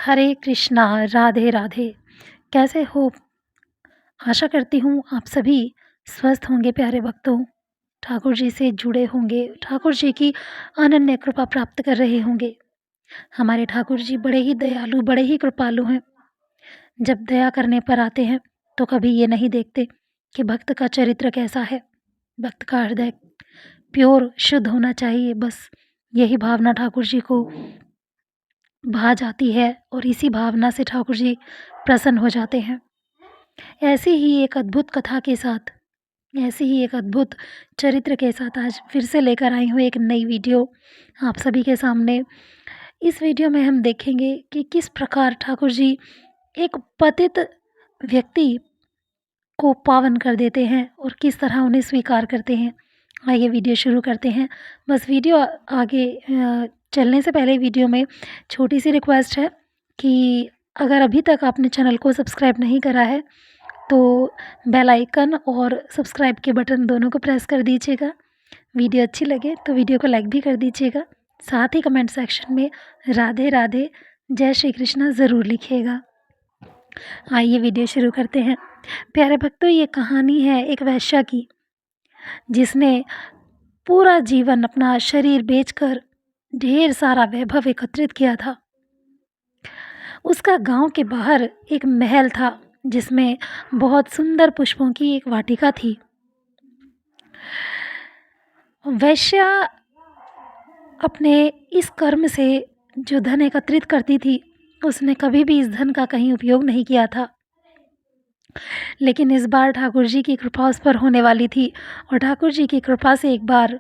हरे कृष्णा, राधे राधे। कैसे हो? आशा करती हूँ आप सभी स्वस्थ होंगे प्यारे भक्तों। ठाकुर जी से जुड़े होंगे, ठाकुर जी की अनन्य कृपा प्राप्त कर रहे होंगे। हमारे ठाकुर जी बड़े ही दयालु, बड़े ही कृपालु हैं। जब दया करने पर आते हैं तो कभी ये नहीं देखते कि भक्त का चरित्र कैसा है। भक्त का हृदय प्योर, शुद्ध होना चाहिए। बस यही भावना ठाकुर जी को भा जाती है और इसी भावना से ठाकुर जी प्रसन्न हो जाते हैं। ऐसी ही एक अद्भुत कथा के साथ, ऐसी ही एक अद्भुत चरित्र के साथ आज फिर से लेकर आई हूँ एक नई वीडियो आप सभी के सामने। इस वीडियो में हम देखेंगे कि किस प्रकार ठाकुर जी एक पतित व्यक्ति को पावन कर देते हैं और किस तरह उन्हें स्वीकार करते हैं। आइए वीडियो शुरू करते हैं। बस वीडियो आगे चलने से पहले वीडियो में छोटी सी रिक्वेस्ट है कि अगर अभी तक आपने चैनल को सब्सक्राइब नहीं करा है तो बेल आइकन और सब्सक्राइब के बटन दोनों को प्रेस कर दीजिएगा। वीडियो अच्छी लगे तो वीडियो को लाइक भी कर दीजिएगा। साथ ही कमेंट सेक्शन में राधे राधे, जय श्री कृष्णा ज़रूर लिखिएगा। आइए वीडियो शुरू करते हैं। प्यारे भक्तों, ये कहानी है एक वैश्या की, जिसने पूरा जीवन अपना शरीर बेचकर ढेर सारा वैभव एकत्रित किया था। उसका गांव के बाहर एक महल था जिसमें बहुत सुंदर पुष्पों की एक वाटिका थी। वैश्या अपने इस कर्म से जो धन एकत्रित करती थी, उसने कभी भी इस धन का कहीं उपयोग नहीं किया था। लेकिन इस बार ठाकुर जी की कृपा उस पर होने वाली थी और ठाकुर जी की कृपा से एक बार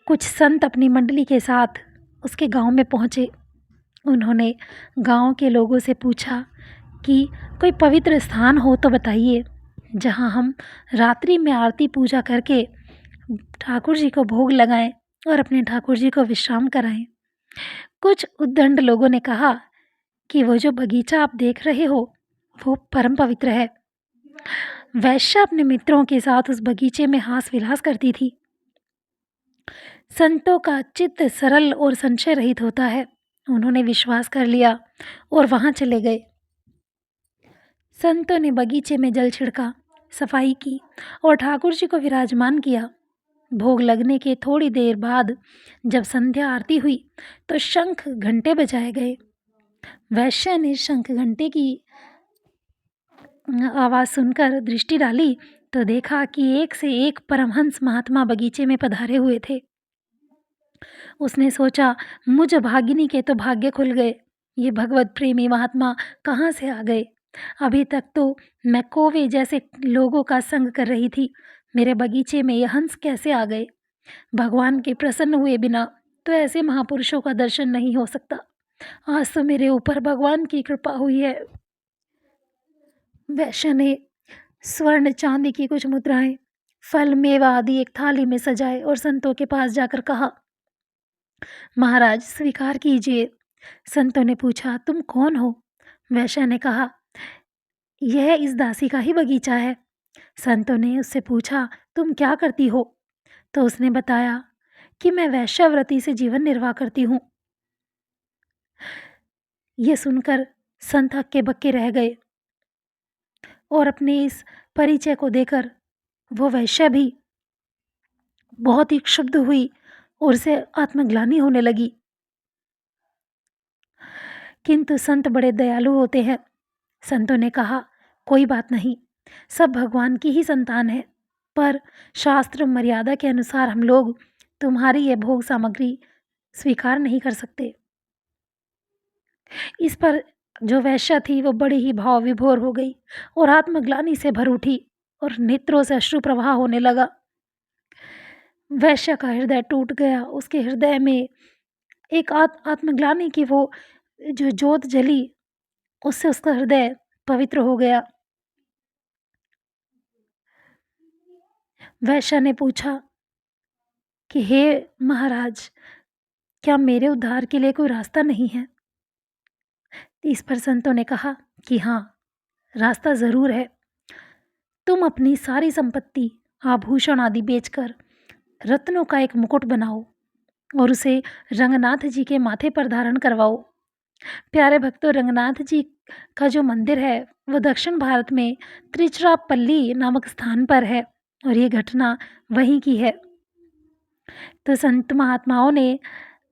कुछ संत अपनी मंडली के साथ उसके गांव में पहुँचे। उन्होंने गांव के लोगों से पूछा कि कोई पवित्र स्थान हो तो बताइए, जहां हम रात्रि में आरती पूजा करके ठाकुर जी को भोग लगाएं और अपने ठाकुर जी को विश्राम कराएं। कुछ उद्दंड लोगों ने कहा कि वो जो बगीचा आप देख रहे हो वो परम पवित्र है। वैश्या अपने मित्रों के साथ उस बगीचे में हास विलास करती थी। संतों का चित्त सरल और संशय रहित होता है। उन्होंने विश्वास कर लिया और वहां चले गए। संतों ने बगीचे में जल छिड़का, सफाई की और ठाकुर जी को विराजमान किया। भोग लगने के थोड़ी देर बाद जब संध्या आरती हुई तो शंख घंटे बजाए गए। वैश्या ने शंख घंटे की आवाज़ सुनकर दृष्टि डाली तो देखा कि एक से एक परमहंस महात्मा बगीचे में पधारे हुए थे। उसने सोचा, मुझ भागिनी के तो भाग्य खुल गए। ये भगवत प्रेमी महात्मा कहाँ से आ गए? अभी तक तो मैं कौवे जैसे लोगों का संग कर रही थी, मेरे बगीचे में ये हंस कैसे आ गए? भगवान के प्रसन्न हुए बिना तो ऐसे महापुरुषों का दर्शन नहीं हो सकता। आज तो मेरे ऊपर भगवान की कृपा हुई है। वैश्य ने स्वर्ण चांदी की कुछ मुद्राएं, फल मेवा आदि एक थाली में सजाए और संतों के पास जाकर कहा, महाराज स्वीकार कीजिए। संतों ने पूछा, तुम कौन हो? वैश्य ने कहा, यह इस दासी का ही बगीचा है। संतों ने उससे पूछा, तुम क्या करती हो? तो उसने बताया कि मैं वैश्यावृत्ति से जीवन निर्वाह करती हूँ। ये सुनकर संत हक्के बक्के रह गए और अपने इस परिचय को देकर वो वैश्या भी बहुत ही क्षुब्ध हुई और उसे आत्मग्लानि होने लगी। किंतु संत बड़े दयालु होते हैं। संतों ने कहा, कोई बात नहीं, सब भगवान की ही संतान है, पर शास्त्र मर्यादा के अनुसार हम लोग तुम्हारी यह भोग सामग्री स्वीकार नहीं कर सकते। इस पर जो वैश्या थी वो बड़ी ही भाव विभोर हो गई और आत्मग्लानि से भर उठी और नेत्रों से अश्रु प्रवाह होने लगा। वैश्या का हृदय टूट गया। उसके हृदय में एक आत्मग्लानि की वो जो ज्योत जली, उससे उसका हृदय पवित्र हो गया। वैश्या ने पूछा कि हे महाराज, क्या मेरे उद्धार के लिए कोई रास्ता नहीं है? इस पर संतों ने कहा कि हाँ, रास्ता ज़रूर है। तुम अपनी सारी संपत्ति, आभूषण आदि बेचकर रत्नों का एक मुकुट बनाओ और उसे रंगनाथ जी के माथे पर धारण करवाओ। प्यारे भक्तों, रंगनाथ जी का जो मंदिर है वो दक्षिण भारत में त्रिचिरापल्ली नामक स्थान पर है और ये घटना वहीं की है। तो संत महात्माओं ने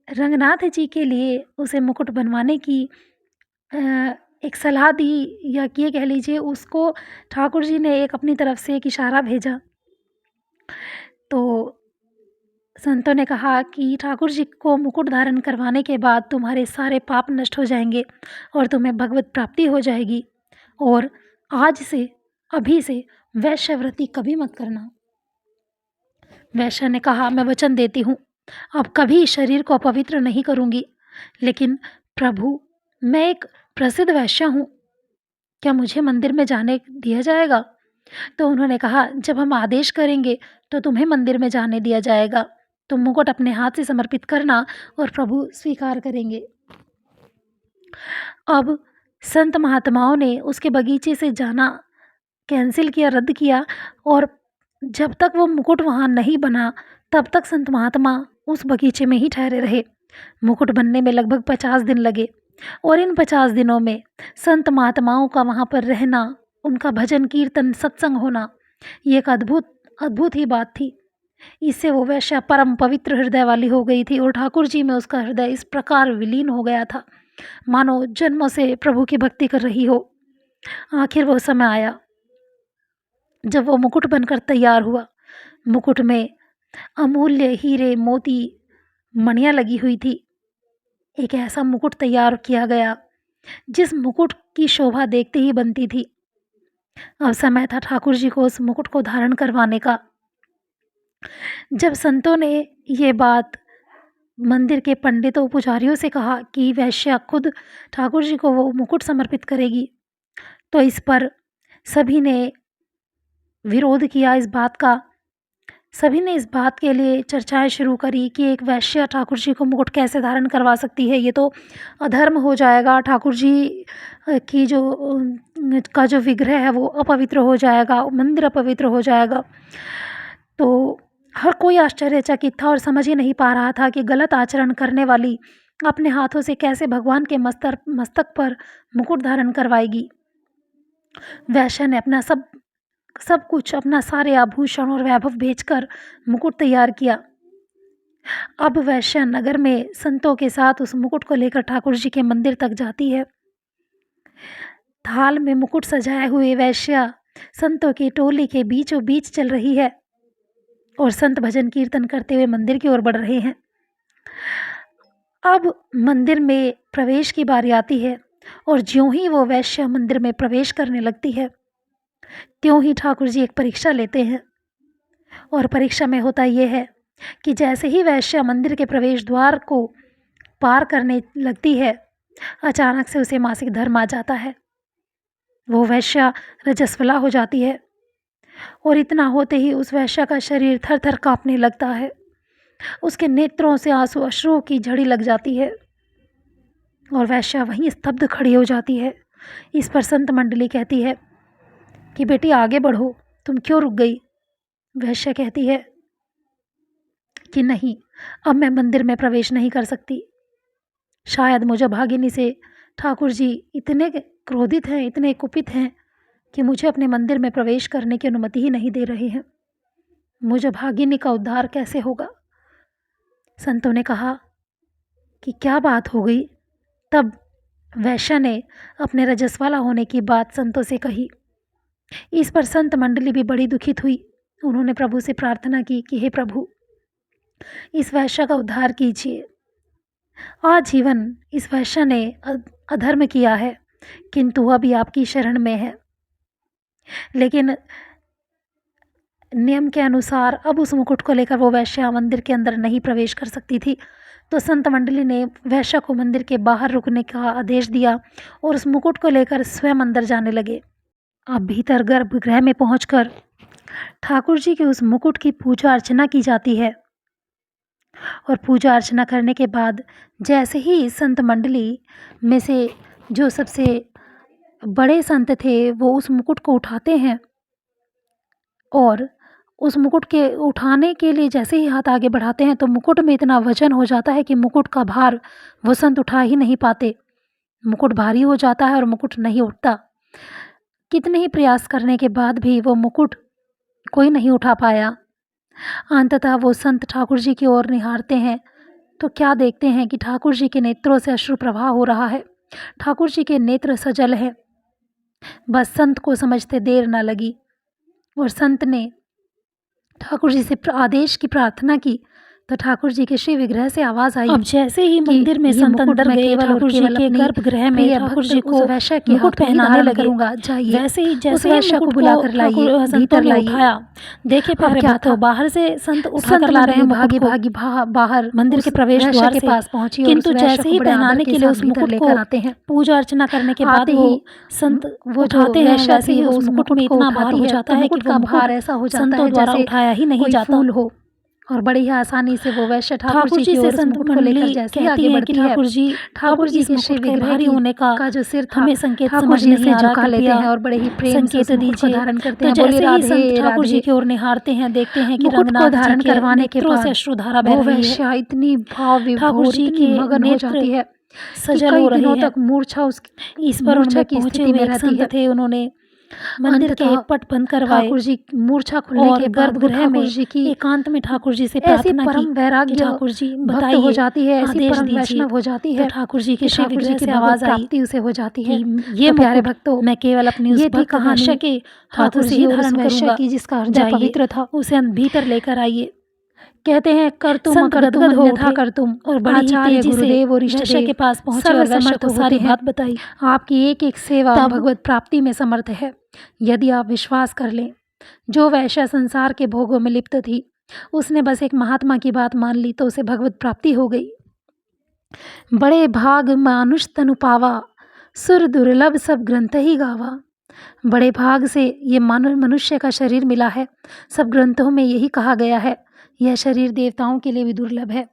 रंगनाथ जी के लिए उसे मुकुट बनवाने की अ, एक सलाह दी, या ये कह लीजिए उसको ठाकुर जी ने एक अपनी तरफ से एक इशारा भेजा। तो संतों ने कहा कि ठाकुर जी को मुकुट धारण करवाने के बाद तुम्हारे सारे पाप नष्ट हो जाएंगे और तुम्हें भगवत प्राप्ति हो जाएगी, और आज से, अभी से वैश्यव्रती कभी मत करना। वैश्या ने कहा, मैं वचन देती हूँ, अब कभी शरीर को अपवित्र नहीं करूँगी। लेकिन प्रभु, मैं एक प्रसिद्ध वैश्या हूँ, क्या मुझे मंदिर में जाने दिया जाएगा? तो उन्होंने कहा, जब हम आदेश करेंगे तो तुम्हें मंदिर में जाने दिया जाएगा। तुम मुकुट अपने हाथ से समर्पित करना और प्रभु स्वीकार करेंगे। अब संत महात्माओं ने उसके बगीचे से जाना कैंसिल किया, रद्द किया, और जब तक वो मुकुट वहाँ नहीं बना तब तक संत महात्मा उस बगीचे में ही ठहरे रहे। मुकुट बनने में लगभग 50 दिन लगे और इन 50 दिनों में संत महात्माओं का वहाँ पर रहना, उनका भजन कीर्तन सत्संग होना, ये एक अद्भुत अद्भुत ही बात थी। इससे वो वैश्या परम पवित्र हृदय वाली हो गई थी और ठाकुर जी में उसका हृदय इस प्रकार विलीन हो गया था मानो जन्मों से प्रभु की भक्ति कर रही हो। आखिर वो समय आया जब वो मुकुट बनकर तैयार हुआ। मुकुट में अमूल्य हीरे मोती मणियाँ लगी हुई थी। एक ऐसा मुकुट तैयार किया गया जिस मुकुट की शोभा देखते ही बनती थी। अब समय था ठाकुर जी को उस मुकुट को धारण करवाने का। जब संतों ने ये बात मंदिर के पंडितों पुजारियों से कहा कि वैश्या खुद ठाकुर जी को वो मुकुट समर्पित करेगी, तो इस पर सभी ने विरोध किया इस बात का। सभी ने इस बात के लिए चर्चाएं शुरू करी कि एक वैश्या ठाकुर जी को मुकुट कैसे धारण करवा सकती है, ये तो अधर्म हो जाएगा, ठाकुर जी की जो का जो विग्रह है वो अपवित्र हो जाएगा, मंदिर अपवित्र हो जाएगा। तो हर कोई आश्चर्यचकित था और समझ ही नहीं पा रहा था कि गलत आचरण करने वाली अपने हाथों से कैसे भगवान के मस्तक पर मुकुट धारण करवाएगी। वैश्या ने अपना सब सब कुछ, अपना सारे आभूषण और वैभव बेचकर मुकुट तैयार किया। अब वैश्या नगर में संतों के साथ उस मुकुट को लेकर ठाकुर जी के मंदिर तक जाती है। थाल में मुकुट सजाए हुए वैश्या संतों की टोली के बीचों बीच चल रही है और संत भजन कीर्तन करते हुए मंदिर की ओर बढ़ रहे हैं। अब मंदिर में प्रवेश की बारी आती है और ज्यों ही वो वैश्या मंदिर में प्रवेश करने लगती है, त्यों ही ठाकुर जी एक परीक्षा लेते हैं। और परीक्षा में होता ये है कि जैसे ही वैश्या मंदिर के प्रवेश द्वार को पार करने लगती है, अचानक से उसे मासिक धर्म आ जाता है। वो वैश्या रजस्वला हो जाती है और इतना होते ही उस वैश्या का शरीर थर थर काँपने लगता है। उसके नेत्रों से आंसू अश्रुओं की झड़ी लग जाती है और वैश्या वहीं स्तब्ध खड़ी हो जाती है। इस पर संत मंडली कहती है कि बेटी आगे बढ़ो, तुम क्यों रुक गई? वैश्या कहती है कि नहीं, अब मैं मंदिर में प्रवेश नहीं कर सकती। शायद मुझे भागिनी से ठाकुर जी इतने क्रोधित हैं, इतने कुपित हैं कि मुझे अपने मंदिर में प्रवेश करने की अनुमति ही नहीं दे रहे हैं। मुझे भागिनी का उद्धार कैसे होगा? संतों ने कहा कि क्या बात हो गई? तब वैश्या ने अपने रजस्वाला होने की बात संतों से कही। इस पर संत मंडली भी बड़ी दुखित हुई। उन्होंने प्रभु से प्रार्थना की कि हे प्रभु, इस वैश्या का उद्धार कीजिए। आजीवन इस वैश्या ने अधर्म किया है, किंतु अभी आपकी शरण में है। लेकिन नियम के अनुसार अब उस मुकुट को लेकर वो वैश्या मंदिर के अंदर नहीं प्रवेश कर सकती थी। तो संत मंडली ने वैश्या को मंदिर के बाहर रुकने का आदेश दिया और उस मुकुट को लेकर स्वयं अंदर जाने लगे। अब भीतर गर्भगृह में पहुंचकर ठाकुर जी के उस मुकुट की पूजा अर्चना की जाती है और पूजा अर्चना करने के बाद जैसे ही संत मंडली में से जो सबसे बड़े संत थे वो उस मुकुट को उठाते हैं और उस मुकुट के उठाने के लिए जैसे ही हाथ आगे बढ़ाते हैं तो मुकुट में इतना वजन हो जाता है कि मुकुट का भार वो संत उठा ही नहीं पाते। मुकुट भारी हो जाता है और मुकुट नहीं उठता। कितने ही प्रयास करने के बाद भी वो मुकुट कोई नहीं उठा पाया। अंततः वो संत ठाकुर जी की ओर निहारते हैं तो क्या देखते हैं कि ठाकुर जी के नेत्रों से अश्रु प्रवाह हो रहा है। ठाकुर जी के नेत्र सजल है। बस संत को समझते देर न लगी और संत ने ठाकुर जी से आदेश की प्रार्थना की तो ठाकुर जी के श्री विग्रह से आवाज आई। अब जैसे ही मंदिर में संत अंदर गए, ठाकुर जी के गर्भगृह में ठाकुर जी को वैश्य के मुकुट पहनाने लगे। जाइए वैसे ही जैसे वैश्य को बुलाकर लाइए, भीतर ले उठाया। देखे प्यारे भक्तों, बाहर से संत उठा कर ला रहे हैं, भागी भागी बाहर मंदिर के प्रवेश द्वार के पास पहुंची। किंतु जैसे ही पहनाने के लिए उस मुकुट को आते हैं, पूजा अर्चना करने के बाद ही संत वो उठाते हैं, वैसे ही उस मुकुट में इतना भार हो जाता है कि वो भार ऐसा हो जाता है संतों द्वारा उठाया ही नहीं जाता हो। और बड़ी ही आसानी से वो वैश्य ठाकुर जी से संत को लेकर जैसे आगे बढ़ती है। ठाकुर जी के श्री विग्रह भारी होने का जो सिर था, हमें संकेत समझ नहीं आ रहा, लेते हैं और बड़े ही प्रेम संकेत दीजिए धारण करते हैं। जैसे ही संत ठाकुर जी की ओर निहारते हैं, देखते हैं कि रंगनाथ धारण करवाने के बाद से अश्रुधारा बह रही है। इतनी भाव विभोर जी की मगन हो जाती है, सजल हो रही है। तक मूर्छा इस पर उनमें पहुंचे हुए एक संत थे, उन्होंने मंदिर के पट बंद करवाए। ठाकुर जी मूर्छा खुलने के गर्भगृह में एकांत में ठाकुर जी से प्रार्थना की। वैराग्य ठाकुर जी बताइए हो जाती है, ऐसी परम वैष्णव हो जाती है। तो ठाकुर जी के श्री विग्रह से आवाज आई, उसे हो जाती है, ये प्यारे भक्तों, मैं केवल अपनी उस भक्त वैश्य के हाथों से ही धारण करूंगा की जिसका हृदय पवित्र था, उसे भीतर लेकर आइए। कहते हैं कर तुम कर तुम और बड़ी तेजी से वैश्य के पास पहुंचे और वैश्य को सारी बात बताई। आपकी एक एक सेवा भगवत प्राप्ति में समर्थ है यदि आप विश्वास कर लें। जो वैश्य संसार के भोगों में लिप्त थी, उसने बस एक महात्मा की बात मान ली तो उसे भगवत प्राप्ति हो गई। बड़े भाग मानुष तनु पावा, सुर दुर्लभ सब ग्रंथ ही गावा। बड़े भाग से ये मनुष्य का शरीर मिला है। सब ग्रंथों में यही कहा गया है, यह शरीर देवताओं के लिए भी दुर्लभ है।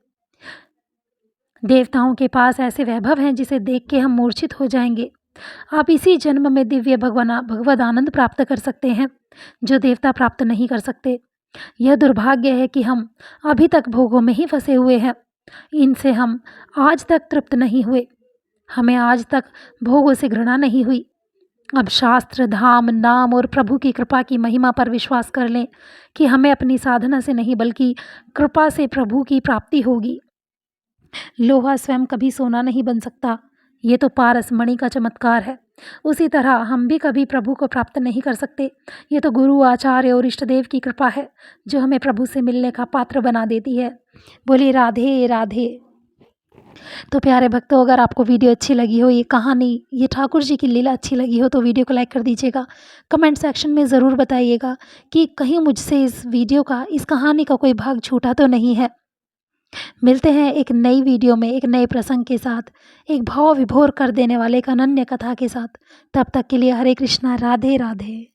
देवताओं के पास ऐसे वैभव हैं जिसे देख के हम मूर्छित हो जाएंगे। आप इसी जन्म में दिव्य भगवद आनंद प्राप्त कर सकते हैं जो देवता प्राप्त नहीं कर सकते। यह दुर्भाग्य है कि हम अभी तक भोगों में ही फंसे हुए हैं। इनसे हम आज तक तृप्त नहीं हुए। हमें आज तक भोगों से घृणा नहीं हुई। अब शास्त्र, धाम, नाम और प्रभु की कृपा की महिमा पर विश्वास कर लें कि हमें अपनी साधना से नहीं बल्कि कृपा से प्रभु की प्राप्ति होगी। लोहा स्वयं कभी सोना नहीं बन सकता, ये तो पारस मणि का चमत्कार है। उसी तरह हम भी कभी प्रभु को प्राप्त नहीं कर सकते। ये तो गुरु, आचार्य और इष्ट देव की कृपा है जो हमें प्रभु से मिलने का पात्र बना देती है। बोलिए राधे राधे। तो प्यारे भक्तों, अगर आपको वीडियो अच्छी लगी हो, ये कहानी, ये ठाकुर जी की लीला अच्छी लगी हो तो वीडियो को लाइक कर दीजिएगा। कमेंट सेक्शन में ज़रूर बताइएगा कि कहीं मुझसे इस वीडियो का, इस कहानी का कोई भाग छूटा तो नहीं है। मिलते हैं एक नई वीडियो में एक नए प्रसंग के साथ, एक भाव विभोर कर देने वाले एक अनन्य कथा के साथ। तब तक के लिए हरे कृष्णा, राधे राधे।